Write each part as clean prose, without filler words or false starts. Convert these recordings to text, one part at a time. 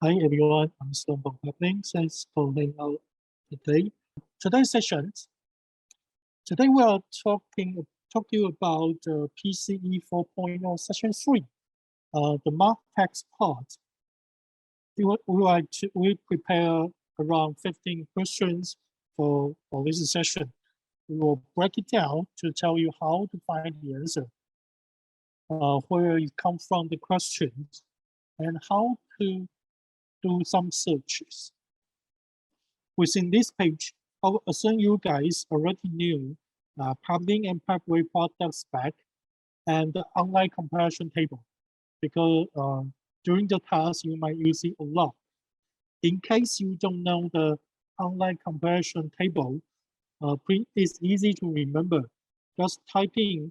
Hi everyone, I'm Sloan from Peplink. Thanks for hanging out today. Today's session, today we are talking about PCE 4.0 session 3, the mark text part. We prepare around 15 questions for this session. We will break it down to tell you how to find the answer, where it comes from the questions, and how to do some searches. Within this page, I will assume you guys already knew Peplink and Peplink product spec and the online comparison table, because during the task you might use it a lot. In case you don't know the online comparison table, it's easy to remember. Just type in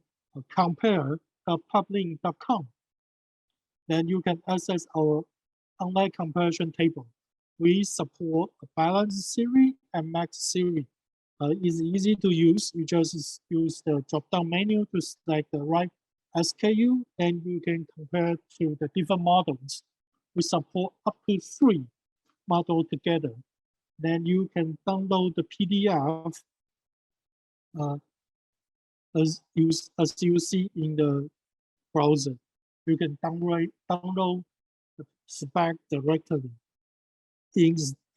compare.peplink.com. Then you can access our online comparison table. We support a balanced series and max series. It's easy to use. You just use the drop-down menu to select the right SKU, and you can compare to the different models. We support up to 3 models together. Then you can download the PDF as you see in the browser. You can download the spec directly.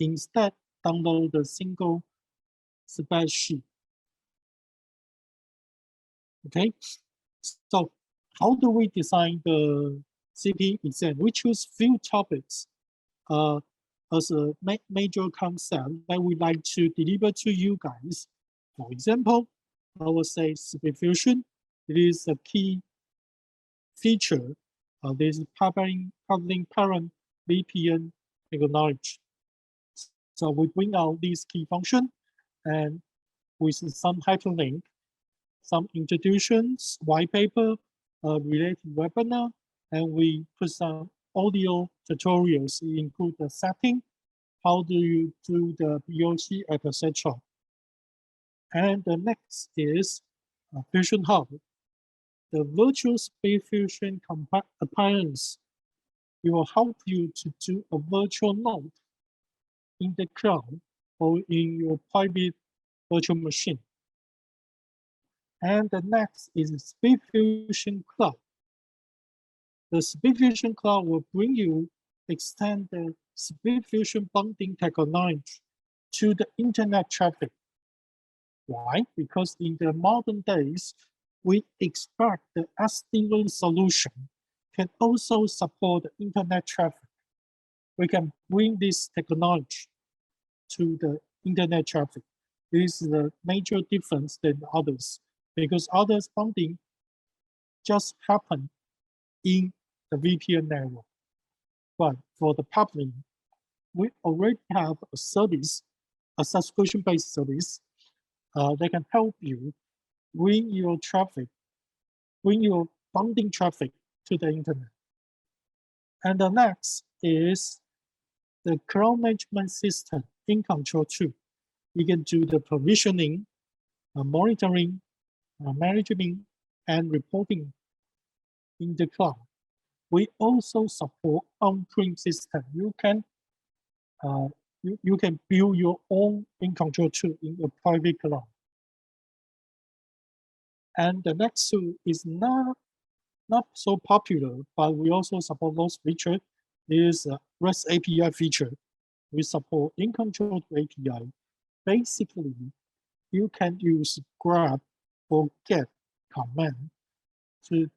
Instead, download the single spreadsheet. Okay, so how do we design the CP exam? We choose few topics as a major concept that we like to deliver to you guys. For example, I would say speed fusion. It is a key feature of this Peplink parent VPN technology. So we bring out these key functions and with some hyperlink, some introductions, white paper, related webinar, and we put some audio tutorials, include the setting, how do you do the POC, etc. And the next is Fusion Hub. The virtual speed fusion appliance will help you to do a virtual node in the cloud or in your private virtual machine. And the next is Speed Fusion Cloud. The Speed Fusion Cloud will bring you extend the Speed Fusion bonding technology to the internet traffic. Why? Because in the modern days, we expect the SD-WAN solution can also support the internet traffic. We can bring this technology to the internet traffic. This is a major difference than others, because others bonding just happen in the VPN network. But for the Peplink, we already have a service, a subscription-based service that can help you bring your traffic, bring your bonding traffic to the internet. And the next is the cloud management system in Control 2. You can do the provisioning, monitoring, management, and reporting in the cloud. We also support on-prem system. You can build your own in Control 2 in a private cloud. And the next two is not so popular, but we also support those features. Is a REST API feature. We support in Control API. Basically, you can use grab or get command to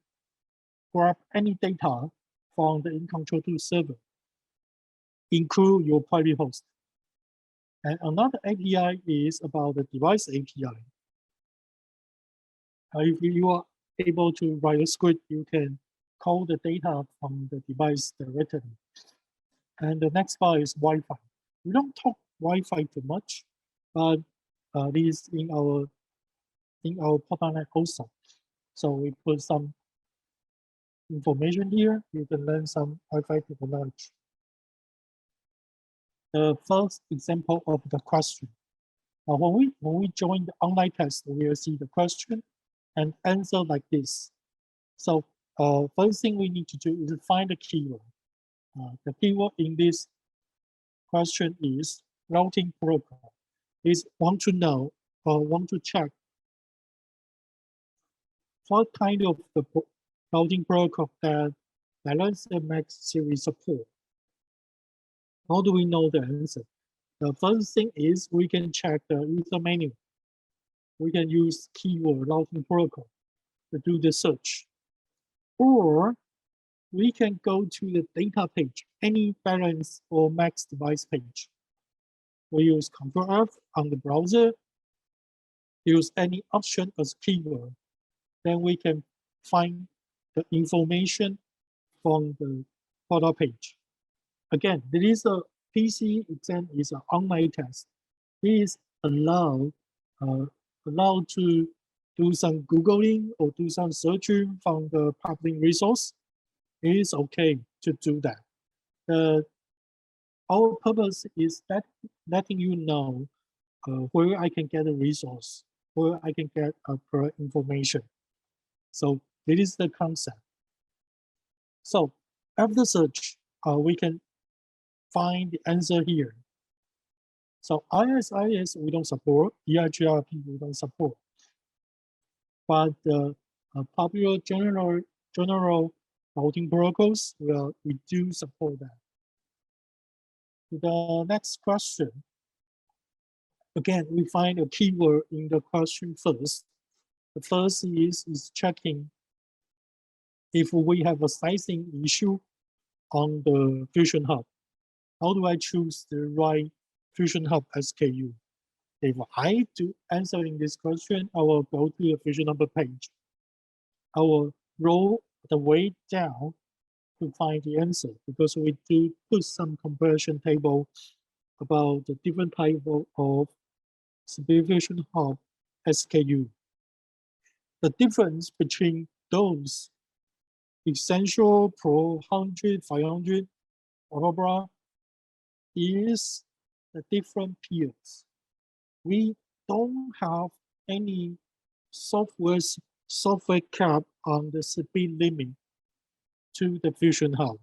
grab any data from the in Control 2 server, include your private host. And another API is about the device API. If you are able to write a script, you can call the data from the device directly. And the next part is Wi-Fi. We don't talk Wi-Fi too much, but this in our partner also. So we put some information here. You can learn some Wi-Fi technology. The first example of the question. When we join the online test, we will see the question and answer like this. So first thing we need to do is find the keyword. The keyword in this question is routing protocol. Is want to know or want to check what kind of the routing protocol that balance and max series support. How do we know the answer? The first thing is we can check the user menu. We can use keyword routing protocol to do the search. Or we can go to the data page, any balance or max device page. We use Ctrl F on the browser, use any option as keyword. Then we can find the information from the product page. Again, there is a PCE exam is an online test. It is allowed to do some Googling or do some searching from the public resource. It is okay to do that. Our purpose is that letting you know where I can get a resource, where I can get correct information. So this is the concept. So after search, we can find the answer here. So ISIS we don't support, EIGRP we don't support, but the popular general routing protocols, well, we do support that. The next question. Again, we find a keyword in the question first. The first is checking if we have a sizing issue on the Fusion Hub. How do I choose the right Fusion Hub SKU? If I do answering this question, I will go to the Fusion Hub page. I will roll the way down to find the answer because we do put some comparison table about the different type of Fusion Hub SKU. The difference between those Essential, Pro, 100, 500, blah, blah, blah, is the different peers. We don't have any software cap on the speed limit to the Fusion Hub.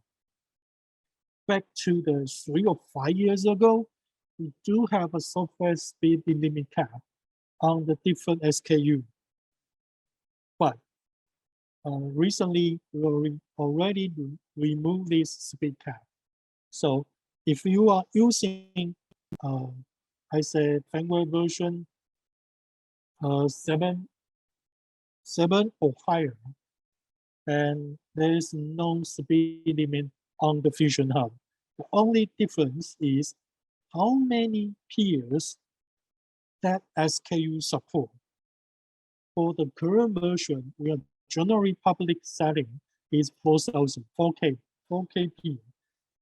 Back to the 3 or 5 years ago, we do have a software speed limit cap on the different SKU. But recently, we already removed this speed cap. So if you are using, I said, firmware version 7 or higher, and there is no speed limit on the Fusion Hub. The only difference is how many peers that SKU support. For the current version, we are generally public setting is 4,000, 4K peer.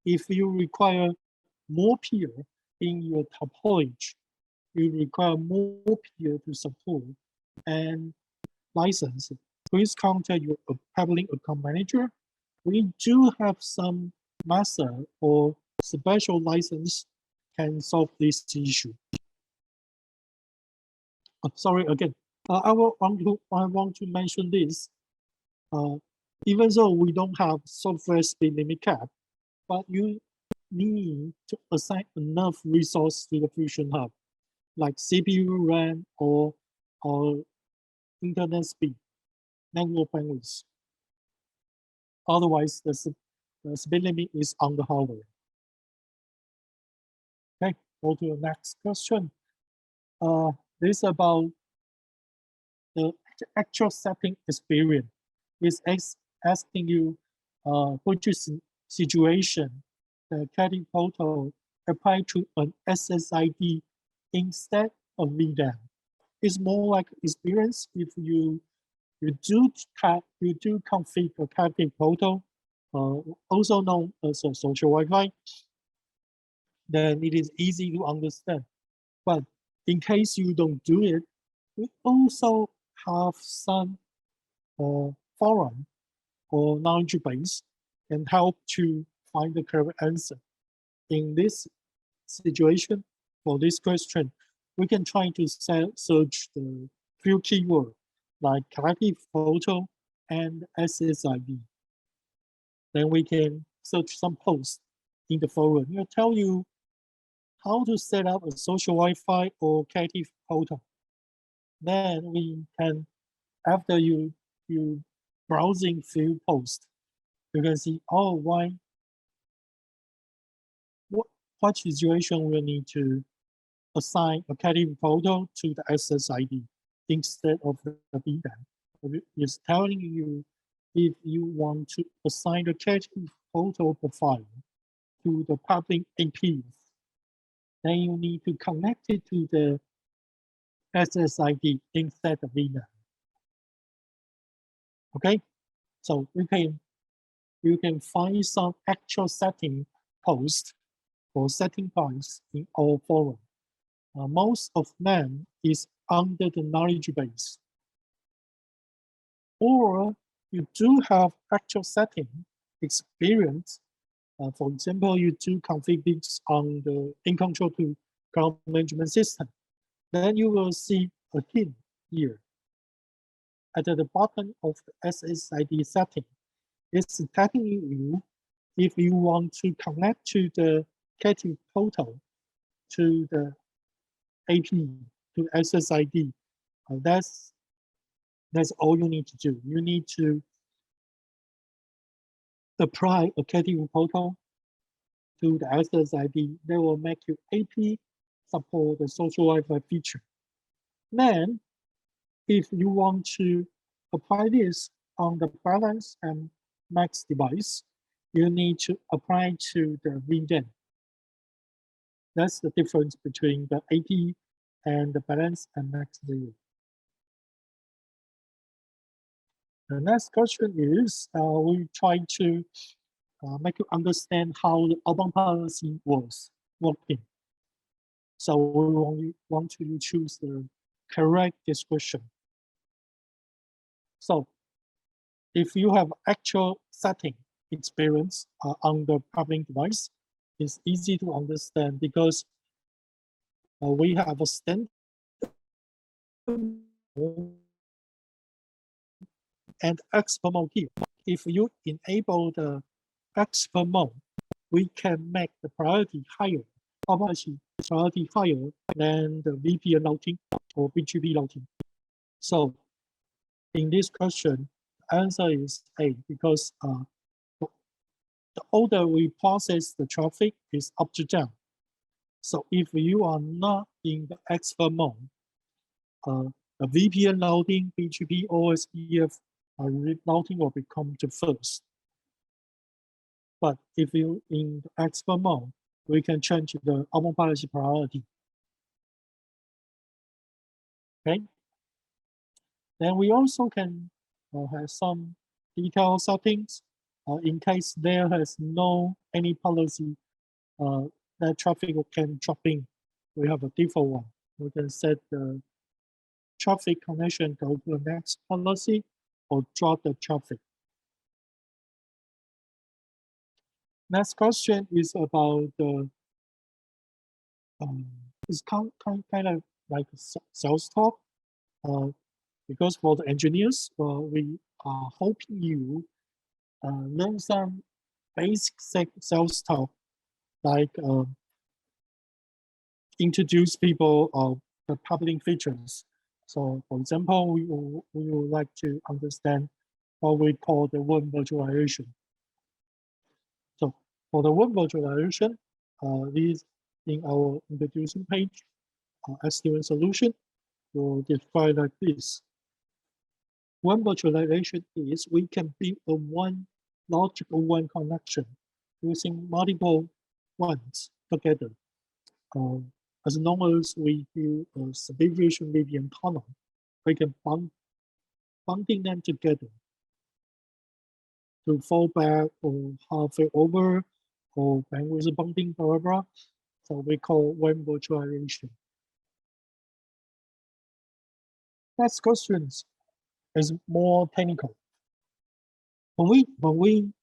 If you require more peer in your topology, you require more peer to support and license. Please contact your Peplink account manager. We do have some method or special license can solve this issue. Sorry again. I want to mention this. Even though we don't have software speed limit cap, but you need to assign enough resource to the Fusion Hub, like CPU, RAM, or internet speed, network bandwidth. Otherwise, the speed limit is on the hardware. Okay, go to the next question. This is about the actual setting experience. It's asking you which situation the caddy photo apply to an SSID instead of VLAN. It's more like experience if you do configure caddy photo, also known as a social Wi-Fi, then it is easy to understand. But in case you don't do it, we also have some forum or knowledge base can help to find the correct answer. In this situation, for this question, we can try to search the few keywords like collective photo and SSID. Then we can search some posts in the forum. It'll tell you how to set up a social Wi-Fi or creative portal. Then we can, after you browsing through posts, you can see, oh, what situation we need to assign a creative portal to the SSID instead of the VLAN. It's telling you if you want to assign the creative portal profile to the public APs, then you need to connect it to the SSID instead of VLAN. Okay, so you can find some actual setting posts or setting points in our forum. Most of them is under the knowledge base. Or you do have actual setting experience. For example, you do config this on the in control to cloud management system. Then you will see a hint here. At the bottom of the SSID setting, it's telling you if you want to connect to the creative portal to the AP, to SSID. That's all you need to do. You need to apply a creative portal to the SSID. They will make you AP support the social Wi-Fi feature. Then, if you want to apply this on the balance and max device, you need to apply to the VLAN. That's the difference between the AP and the balance and max 0. The next question is, we try to make you understand how the outbound policy was working. So we want to choose the correct description. So if you have actual setting experience on the public device, it's easy to understand because we have a standard and expert mode here. If you enable the expert mode, we can make the priority higher, priority higher than the VPN routing or BGP routing. So in this question, the answer is A, because the order we process the traffic is up to down. So if you are not in the expert mode, the VPN routing, BGP, OSPF routing will become the first. But if you in the expert mode, we can change the outbound policy priority. Okay. Then we also can have some detailed settings in case there has no any policy that traffic can drop in. We have a default one. We can set the traffic connection go to the next policy or drop the traffic. Next question is about the it's kind of like sales talk. Because for the engineers, we are hoping you learn some basic sales talk, like introduce people of the public features. So, for example, we would like to understand what we call the web virtualization. So, for the web virtualization, this in our introduction page, SDN solution will describe like this. Web virtualization is we can build a one logical one connection using multiple ones together. As long as we do a subdivision VPN tunnel, we can bonding them together to fall back or halfway over or bandwidth bonding, blah, blah, blah. So we call web virtualization. Next questions is more technical. When we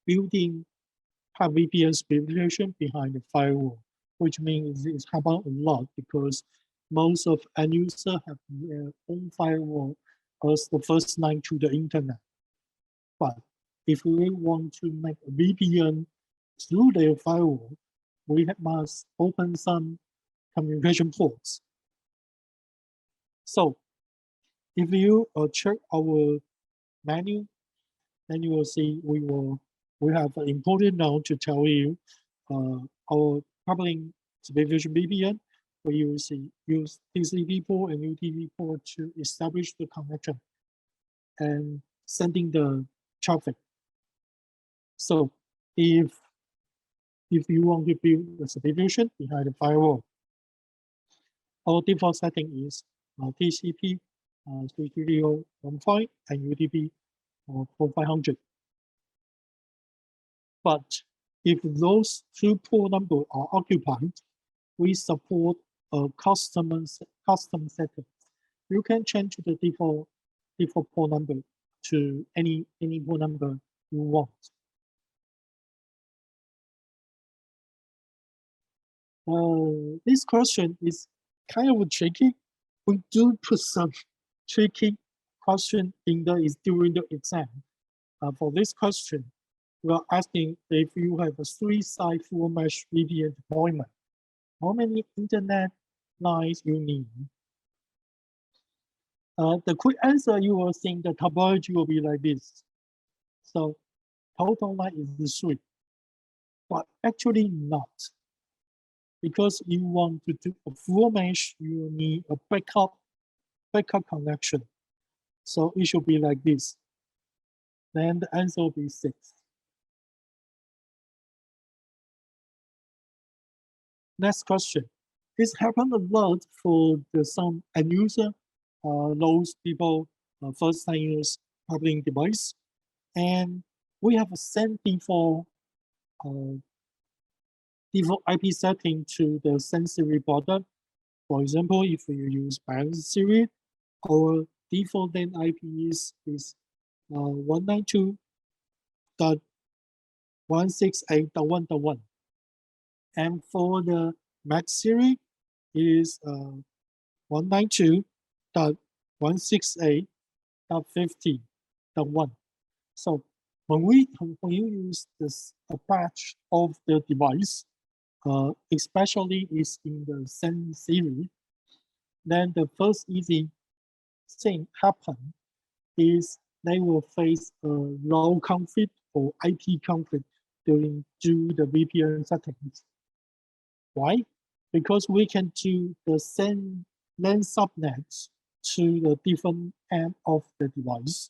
building have VPN specification behind the firewall, which means it's happened a lot because most of end users have their own firewall as the first line to the internet. But if we want to make a VPN through their firewall, we must open some communication ports. So if you check our menu, then you will see we have an important note to tell you our Peplink SpeedFusion VPN. We use TCP port and UDP port to establish the connection and sending the traffic. So if you want to build the SpeedFusion behind the firewall, our default setting is TCP 330.15 and UDP 4500. But if those two port numbers are occupied, we support a custom setting. You can change the default port number to any port number you want. This question is kind of tricky. We do put some tricky question during the exam. For this question, we are asking if you have a 3-side full mesh VPN deployment, how many internet lines you need? The quick answer, you will think the topology will be like this. So total line is 3, but actually not. Because you want to do a full mesh, you need a backup connection. So it should be like this. Then the answer will be 6. Next question. This happened a lot for some end user, those people first time use Peplink device, and we have a send default IP setting to the send series border. For example, if you use balance series, our default then IP is 192.168.1.1. And for the max series is 192.168.50.1. So when you use a batch of the device, especially is in the send series, then the first easy thing happen is they will face a low conflict or IP conflict during the VPN settings. Why? Because we can do the send LAN subnets to the different end of the device.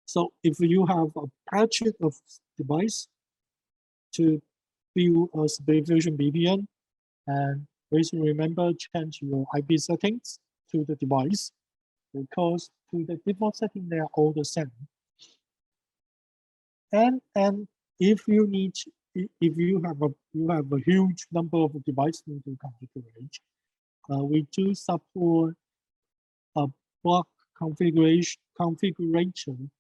So if you have a patch of device to build a SpeedFusion VPN, and please remember change your IP settings to the device, because to the default setting they are all the same. And if you need, if you have a huge number of devices to configure, we do support a block configuration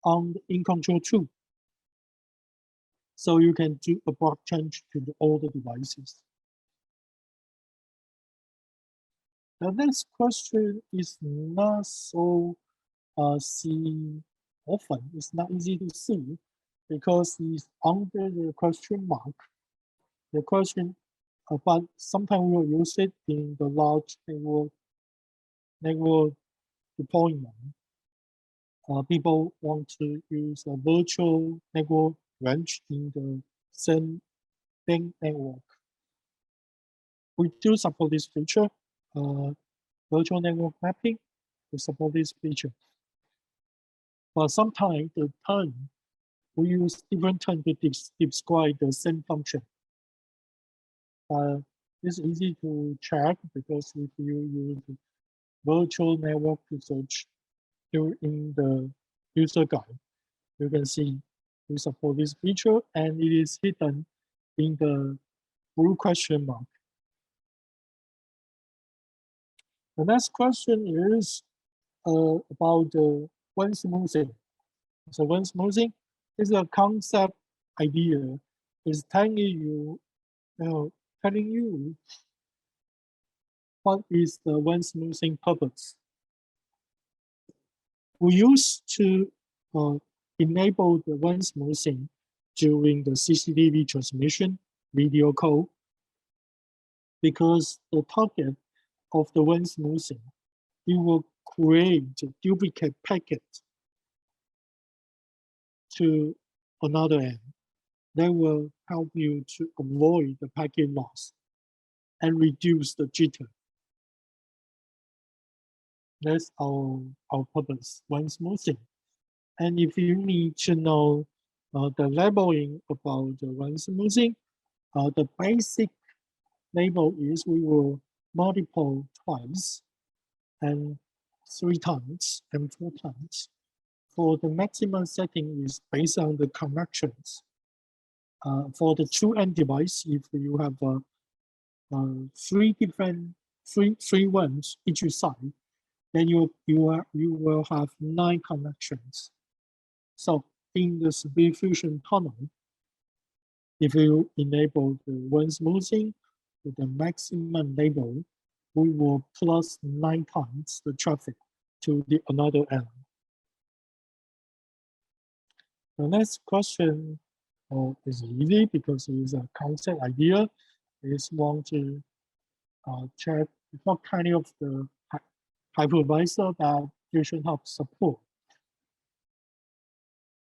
on the in control tool. So you can do a block change to all the devices. The next question is not so seen often. It's not easy to see because it's under the question mark. The question, but sometimes we will use it in the large network deployment. People want to use a virtual network range in the same thing network. We do support this feature. Virtual network mapping, we support this feature. But sometimes the term, we use different terms to describe the same function. It's easy to check because if you use virtual network to search in the user guide, you can see we support this feature and it is hidden in the blue question mark. The next question is about the WAN smoothing. So WAN smoothing is a concept idea. It's telling you what is the WAN smoothing purpose. We used to enable the WAN smoothing during the CCTV transmission video call, because the target of the when smoothing, it will create a duplicate packet to another end. That will help you to avoid the packet loss and reduce the jitter. That's our purpose when smoothing. And if you need to know the labeling about the when smoothing, the basic label is we will multiply twice and 3 times and 4 times. For the maximum setting is based on the connections. For the two-end device, if you have three ones each side, then you will have 9 connections. So in the speed fusion tunnel, if you enable the when smoothing with the maximum label, we will plus 9 times the traffic to the another end. The next question is easy because it's a concept idea. Is want to check what kind of the hypervisor that Fusion Hub support.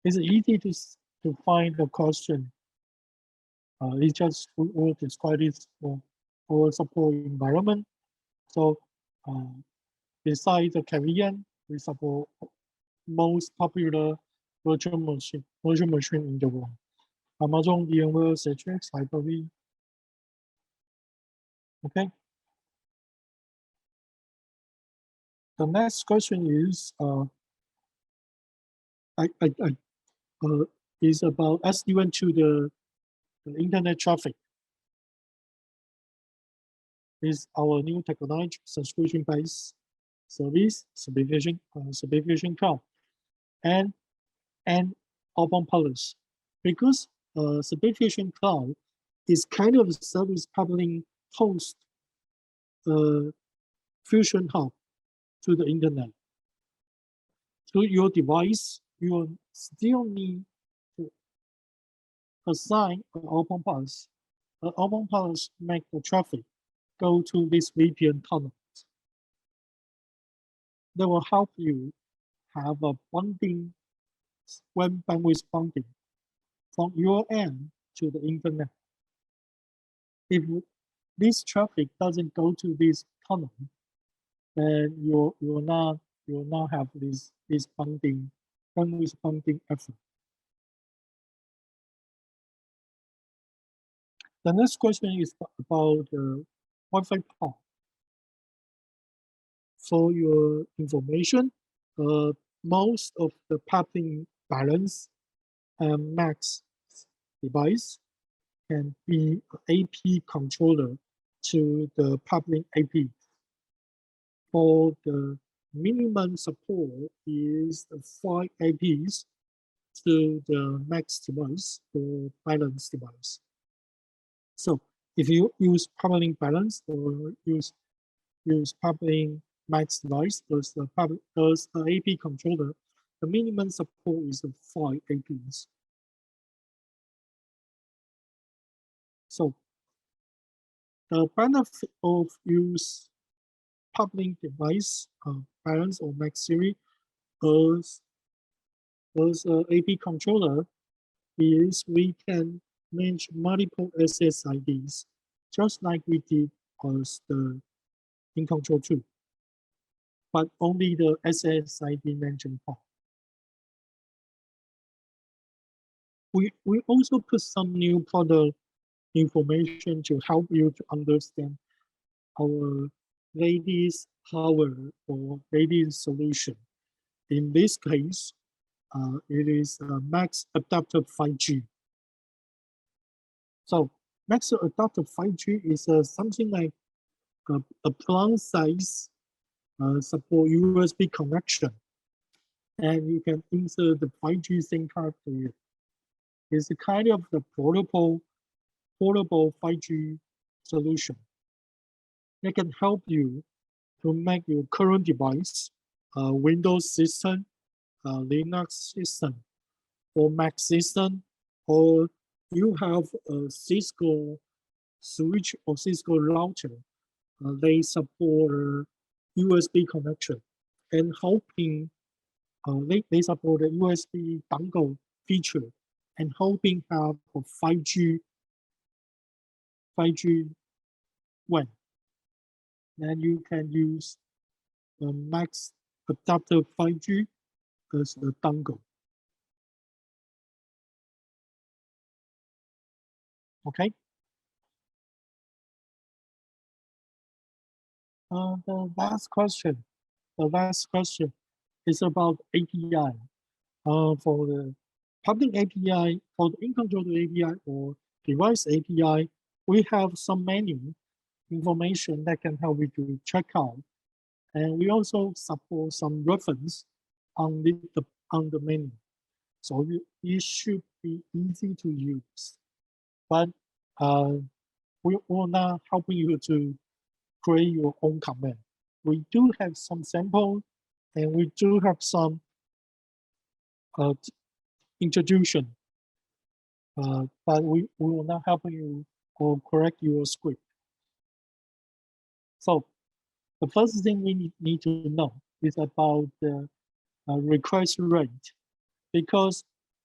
It's easy to find the question. It's just we will describe it for support environment. So besides the KVM, we support most popular virtual machine in the world. Amazon VMware, Citrix, Hyper-V. Okay. The next question is is about SD-WAN to the internet traffic. Is our new technology subscription-based service, Speed Cloud, and open policy. Because Speed Cloud is kind of a service Peplink host Fusion Hub to the internet. To your device, you will still need to assign an open path. An open path make the traffic go to this VPN tunnel. That will help you have a bonding, when bandwidth bonding from your end to the internet. If this traffic doesn't go to this tunnel, then you will not have this bandwidth bonding effort. The next question is about the Wi-Fi port. For your information, most of the Peplink balance and max device can be an AP controller to the Peplink AP. For the minimum support is the 5 APs to the max device or balance device. So if you use Peplink balance or use Peplink max device as an AP controller, the minimum support is 5 APs. So the benefit of use Peplink device balance or max series as an AP controller is we can manage multiple SSIDs, just like we did as the in control 2, but only the SSID mentioned part. We also put some new product information to help you to understand our latest power or latest solution. In this case, it is Max Adaptive 5G. So Max Adaptive 5G is something like a plant size support USB connection, and you can insert the 5G SIM card to it. It's a kind of the portable 5G solution that can help you to make your current device, Windows system, Linux system, or Mac system, or you have a Cisco switch or Cisco router, they support USB connection and hoping they support the USB dongle feature and hoping have a 5G WAN. Then you can use the max adapter 5G as the dongle. Okay. The last question is about API. For the public API, for the in-controller API or device API, we have some menu information that can help you to check out. And we also support some reference on the menu. So it should be easy to use. But we will not helping you to create your own command. We do have some sample and we do have some introduction, but we will not help you or correct your script. So the first thing we need to know is about the request rate, because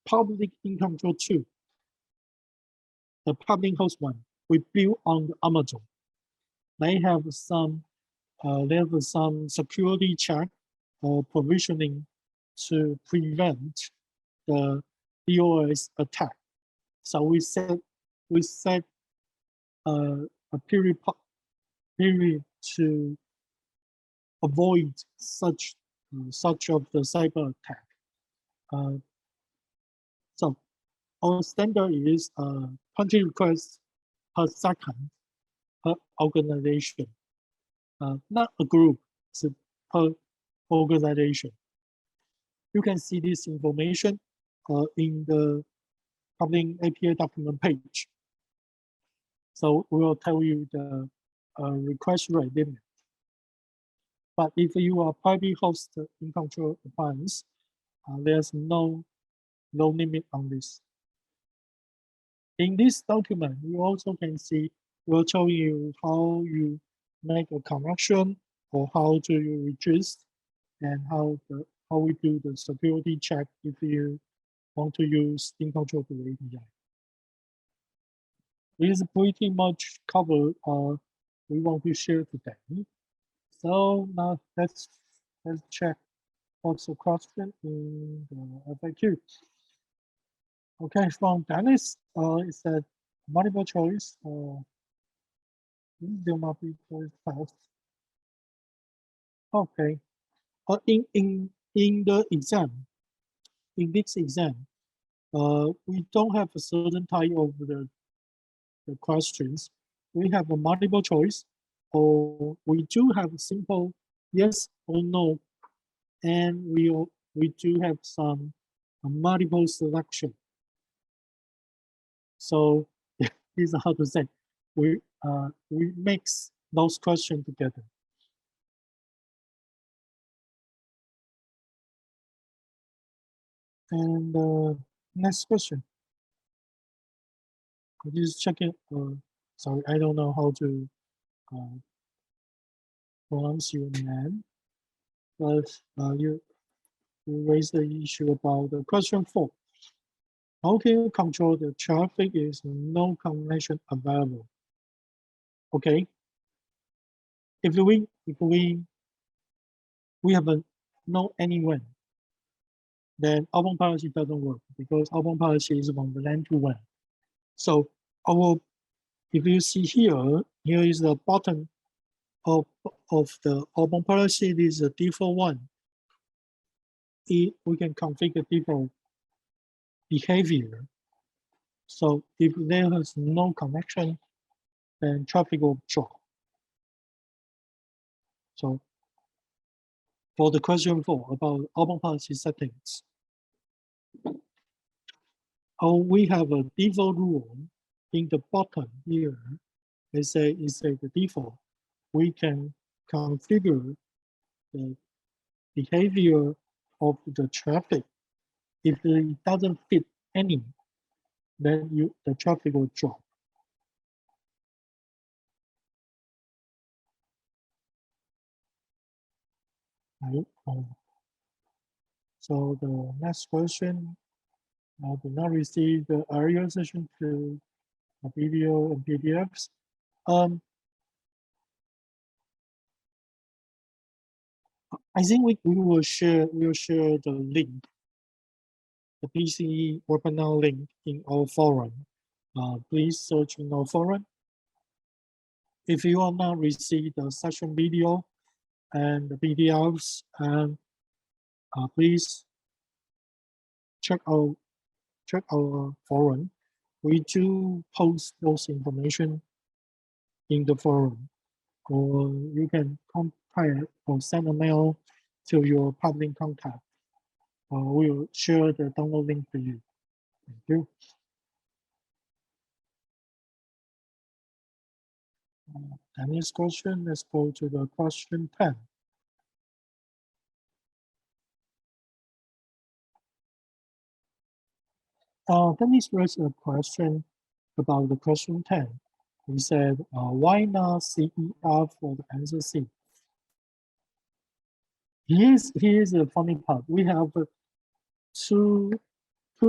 public in-control 2, the public host one, we built on the Amazon. They have some security check or provisioning to prevent the DOS attack. So we set a period to avoid such of the cyber attack. So our standard is 20 requests per second per organization, not a group, it's per organization. You can see this information in the public API document page. So we will tell you the request rate limit. But if you are private host in-control appliance, there's no limit on this. In this document, you also can see we'll show you how you make a connection or how to register and how we do the security check if you want to use in-control API. This is pretty much covered we want to share today. So now let's check what's the question in the FAQ. Okay, from Dennis, it said multiple choice. There might be fast. Okay, in the exam, in this exam, we don't have a certain type of the questions. We have a multiple choice, or we do have a simple yes or no, and we do have some multiple selection. So this is how to say we mix those questions together. And next question. Just checking. Sorry, I don't know how to pronounce your name, but you raised the issue about the question 4. How can you control the traffic is no connection available? Okay. If we have no anyone, then outbound policy doesn't work because outbound policy is from the LAN to WAN. So if you see here is the bottom of the outbound policy. This is the default one. We can configure default behavior. So if there is no connection, then traffic will drop. So for the question 4 about outbound policy settings, we have a default rule in the bottom here. They say the default. We can configure the behavior of the traffic if it doesn't fit any then the traffic will drop. Right? So the next question, do not receive the earlier session to video and PDFs. I think we will share the link, the PCE webinar link in our forum. Please search in our forum. If you are not receive the session video and the PDFs, and please check our forum. We do post those information in the forum, or you can contact or send a mail to your Peplink contact. We'll share the download link for you. Thank you. The next question, let's go to the question 10. Dennis raised a question about the question 10. He said, why not CER for the answer C? Here's the funny part. We have two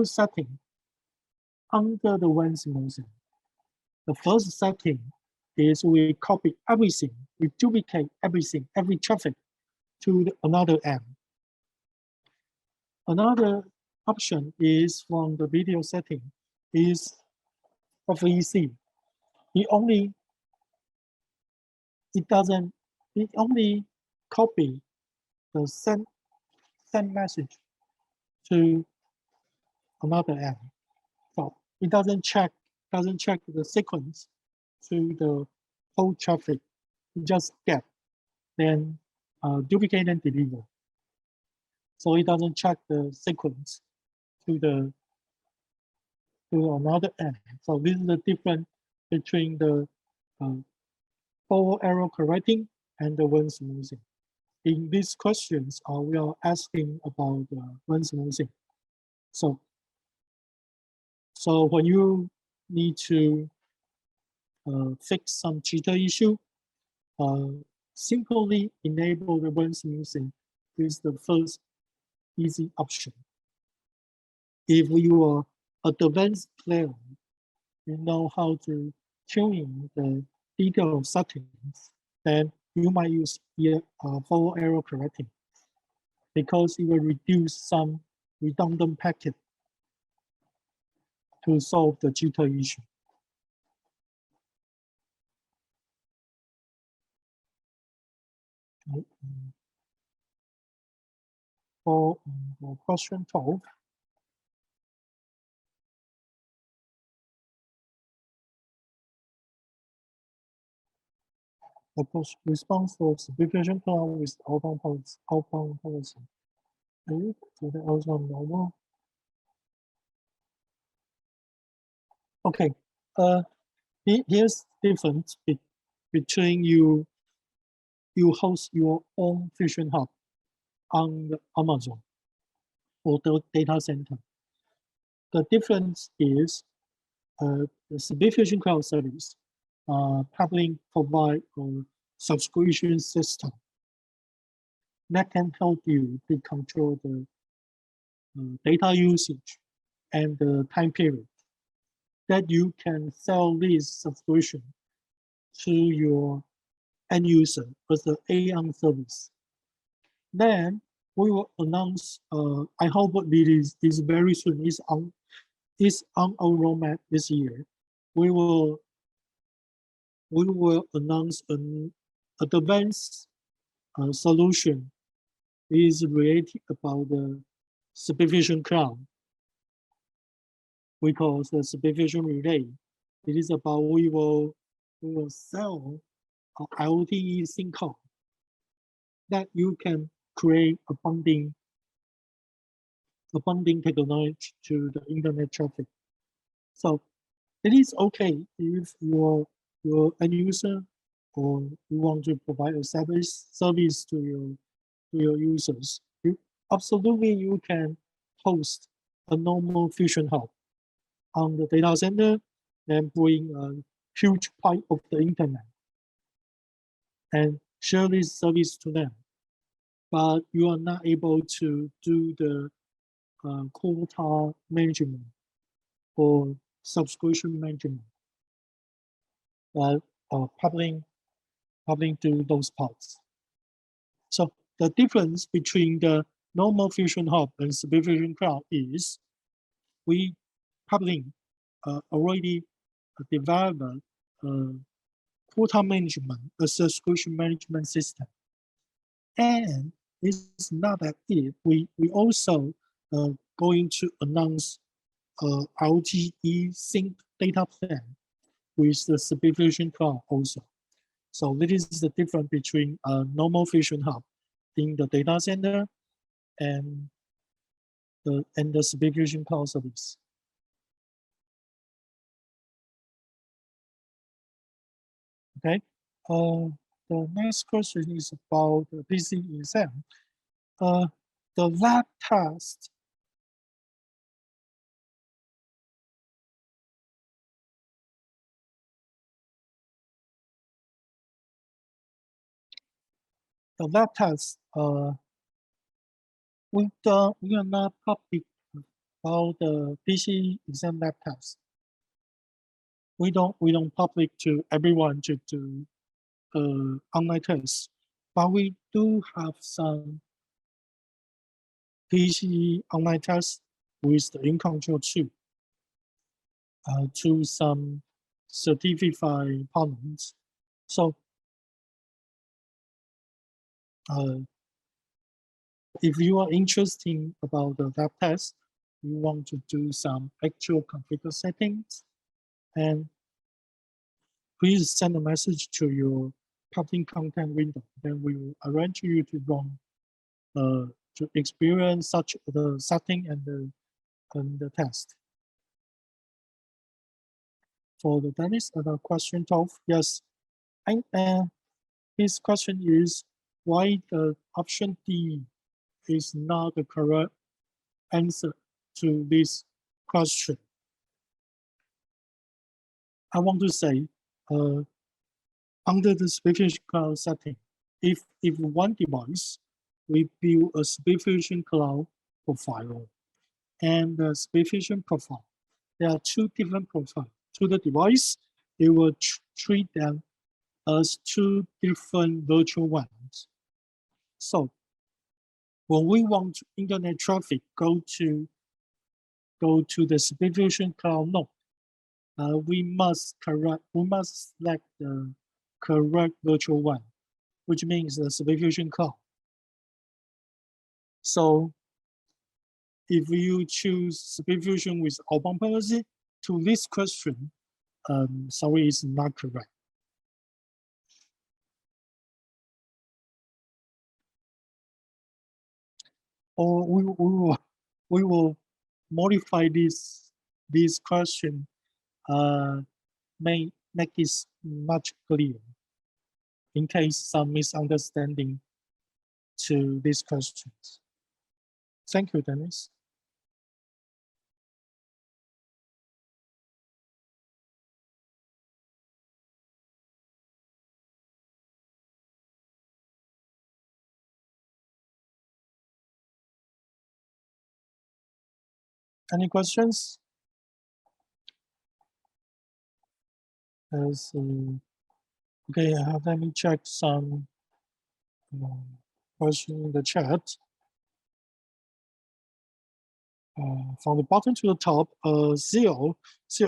settings under the one motion. The first setting is we copy everything, we duplicate everything, every traffic to another end. Another option is from the video setting is FEC. It only copy the send message to another end. So it doesn't check the sequence to the whole traffic. It just get, then duplicate and deliver. So it doesn't check the sequence to another end. So this is the difference between the forward error correcting and the one smoothing. In these questions, we are asking about one smoothing. So when you need to fix some jitter issue, simply enable the one smoothing is the first easy option. If you are an advanced player, you know how to tune in the detailed settings, then you might use forward error correcting because it will reduce some redundant packet to solve the jitter issue. For question 12, the response for specification cloud with outbound policy. Okay, so that also normal. Okay, here's difference between you host your own Fusion Hub on Amazon or the data center. The difference is the SpeedFusion Cloud service. Peplink provide a subscription system that can help you to control the data usage and the time period that you can sell this subscription to your end user as an add-on service. Then we will announce, I hope this is very soon, is on our roadmap this year. We will announce an advanced solution is related about the SpeedFusion Cloud. We call it the SpeedFusion Relay. It is about we will sell an IoT SIM card that you can create a bonding technology to the internet traffic. So it is okay if your end user or you want to provide a service to your users. Absolutely, you can host a normal Fusion Hub on the data center and bring a huge part of the internet and share this service to them. But you are not able to do the quota management or subscription management. But Peplink do those parts. So the difference between the normal Fusion Hub and SpeedFusion Cloud is we Peplink already developed quota management, a subscription management system. And it's not that it. We also going to announce LTE sync data plan with the SpeedFusion Cloud also. So this is the difference between a normal Fusion Hub in the data center and the SpeedFusion Cloud service. Okay. The next question is about the PCE exam. The lab test. The lab test. We are not public about the PCE exam lab test. We don't public to everyone to do online tests, but we do have some PCE online tests with the in control too, to some certified partners. So if you are interested about the lab test, you want to do some actual configure settings, and please send a message to your Peplink content window. Then we will arrange you to run to experience such the setting and the test. For the Dennis, the question 12, yes, his question is why the option D is not the correct answer to this question. I want to say, under the SpeedFusion Cloud setting, if one device we build a SpeedFusion Cloud profile and the SpeedFusion profile, there are two different profiles. To the device, it will treat them as two different virtual ones. So when we want internet traffic go to the SpeedFusion Cloud node, we must select the correct virtual one, which means the SpeedFusion Cloud. So if you choose SpeedFusion with open policy, to this question, sorry, it's not correct. Or we will modify this question, make it much clearer in case some misunderstanding to these questions. Thank you, Dennis. Any questions? Okay, let me check some question in the chat. From the bottom to the top, Zio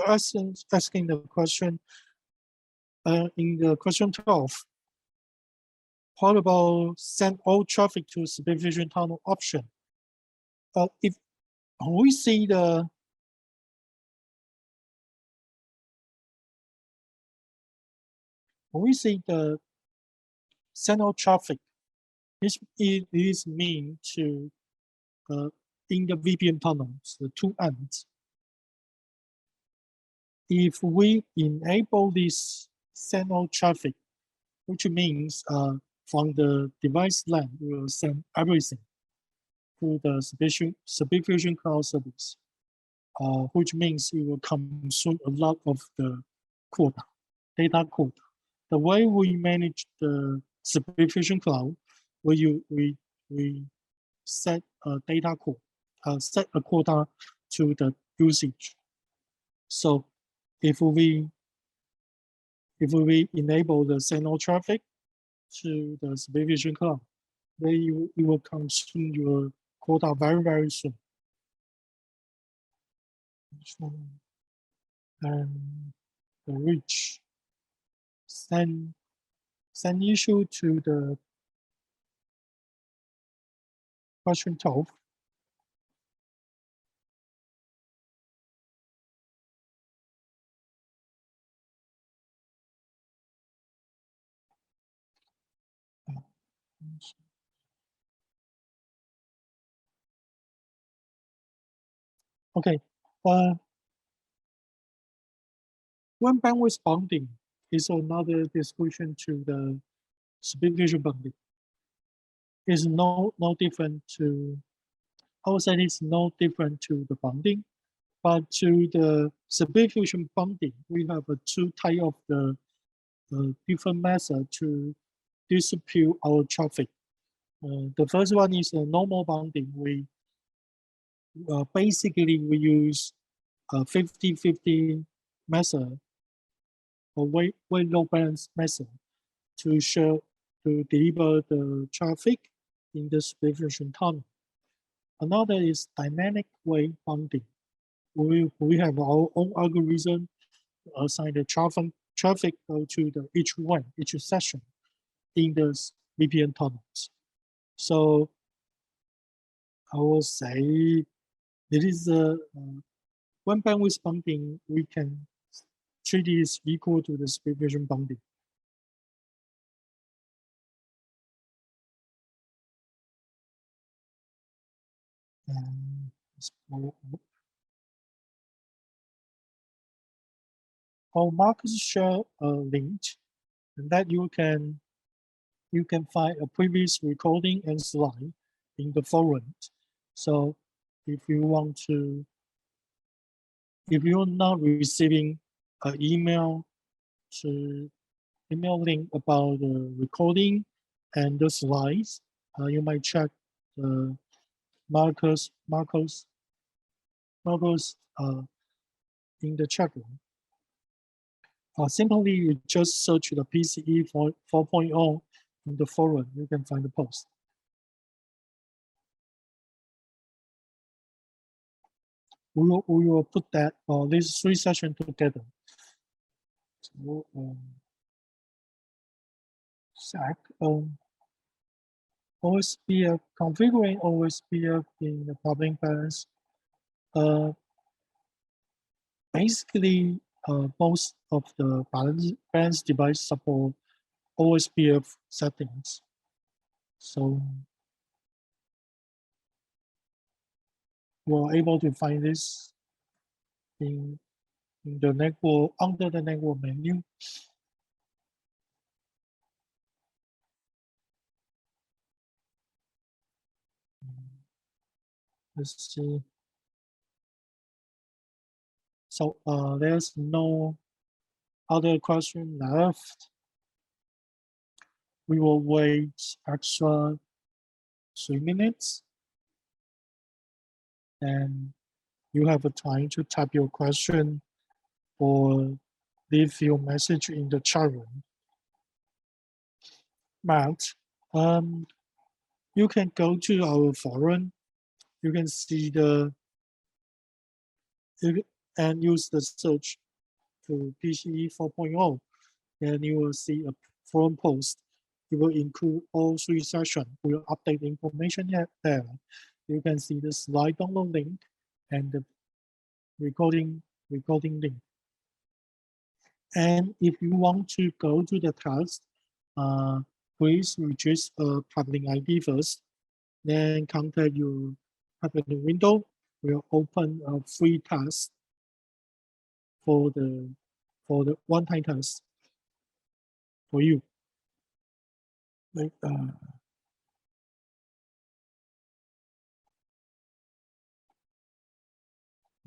asking the question in the question 12. What about send all traffic to SpeedFusion tunnel option? If we see the send all traffic, it is mean to in the VPN tunnels, the two ends. If we enable this send all traffic, which means from the device LAN, we will send everything to the SpeedFusion Cloud service. which means it will consume a lot of the quota, data quota. The way we manage the SpeedFusion Cloud, we set a data quota, set a quota to the usage. So if we enable the signal traffic to the SpeedFusion Cloud, then it will consume your quota very soon. And the reach send issue to the question 12. Okay, when bandwidth bounding is another description to the SpeedFusion bounding. Is no different to, I would say it's no different to the bounding, but to the SpeedFusion bounding, we have two type of the different method to distribute our traffic. The first one is a normal bounding. We basically we use a 50-50 method or weight load balance method to deliver the traffic in the SpeedFusion tunnel. Another is dynamic weight bounding. We have our own algorithm to assign the traffic to the each session in the VPN tunnels. So I will say it is when bandwidth bounding, we can treat it as equal to the SpeedFusion bounding. Our Marcus share a link and that you can find a previous recording and slide in the forum. So if you're not receiving an email link about the recording and the slides, you might check the Marcus in the chat room. Simply you just search the PCE 4.0 in the forum, you can find the post. We will put that these three sessions together. So, OSPF, configuring OSPF in the public balance. Basically, most of the balance device support OSPF settings. So we're able to find this in the network, under the network menu. Let's see. So there's no other question left. We will wait extra 3 minutes. And you have a time to type your question or leave your message in the chat room. Matt, you can go to our forum. You can see and use the search to PCE 4.0, and you will see a forum post. It will include all three sessions. We will update the information there. You can see the slide download link and the recording link. And if you want to go to the task, please register a Peplink ID first, then contact your Peplink window. We'll open a free task for the one-time task for you. Like,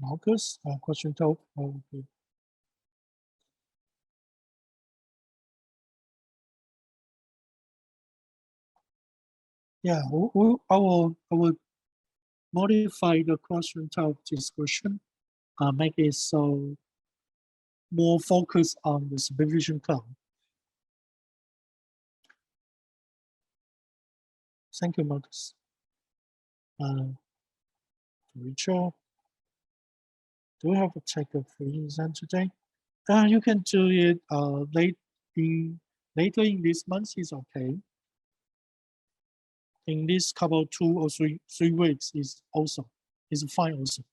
Marcus, question 12. Okay. Yeah, I will modify the question 12 description, make it so more focused on the supervision cloud. Thank you, Marcus. Rachel, do we have to take a free exam today? You can do it later in this month is okay. In this couple 2 or 3 weeks is fine also.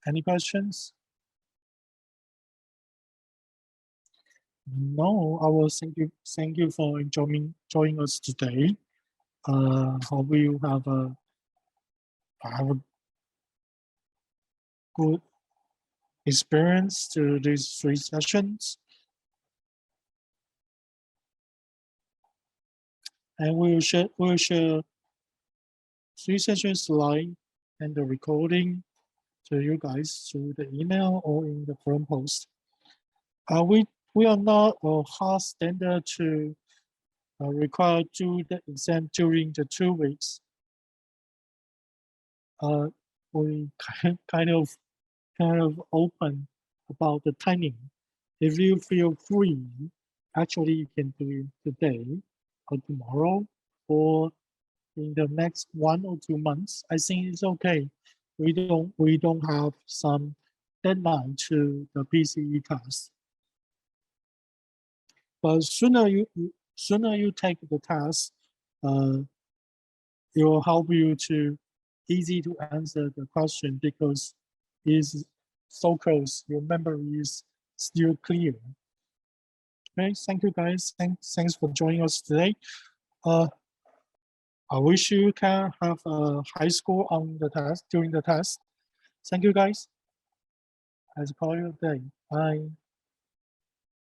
Any questions? No, I will thank you for joining us today. Hope you have a good experience to these 3 sessions. And we'll share 3 sessions slide and the recording to you guys through the email or in the forum post. We are not a hard standard to require to the exam during the 2 weeks. We kind of open about the timing. If you feel free, actually you can do it today or tomorrow or in the next 1 or 2 months. I think it's okay. We don't have some deadline to the PCE test. But sooner you take the test, it will help you to easy to answer the question because it's so close. Your memory is still clear. Okay, thank you guys. Thanks for joining us today. I wish you can have a high score on the test during the test. Thank you guys. Let's call you a day. Bye.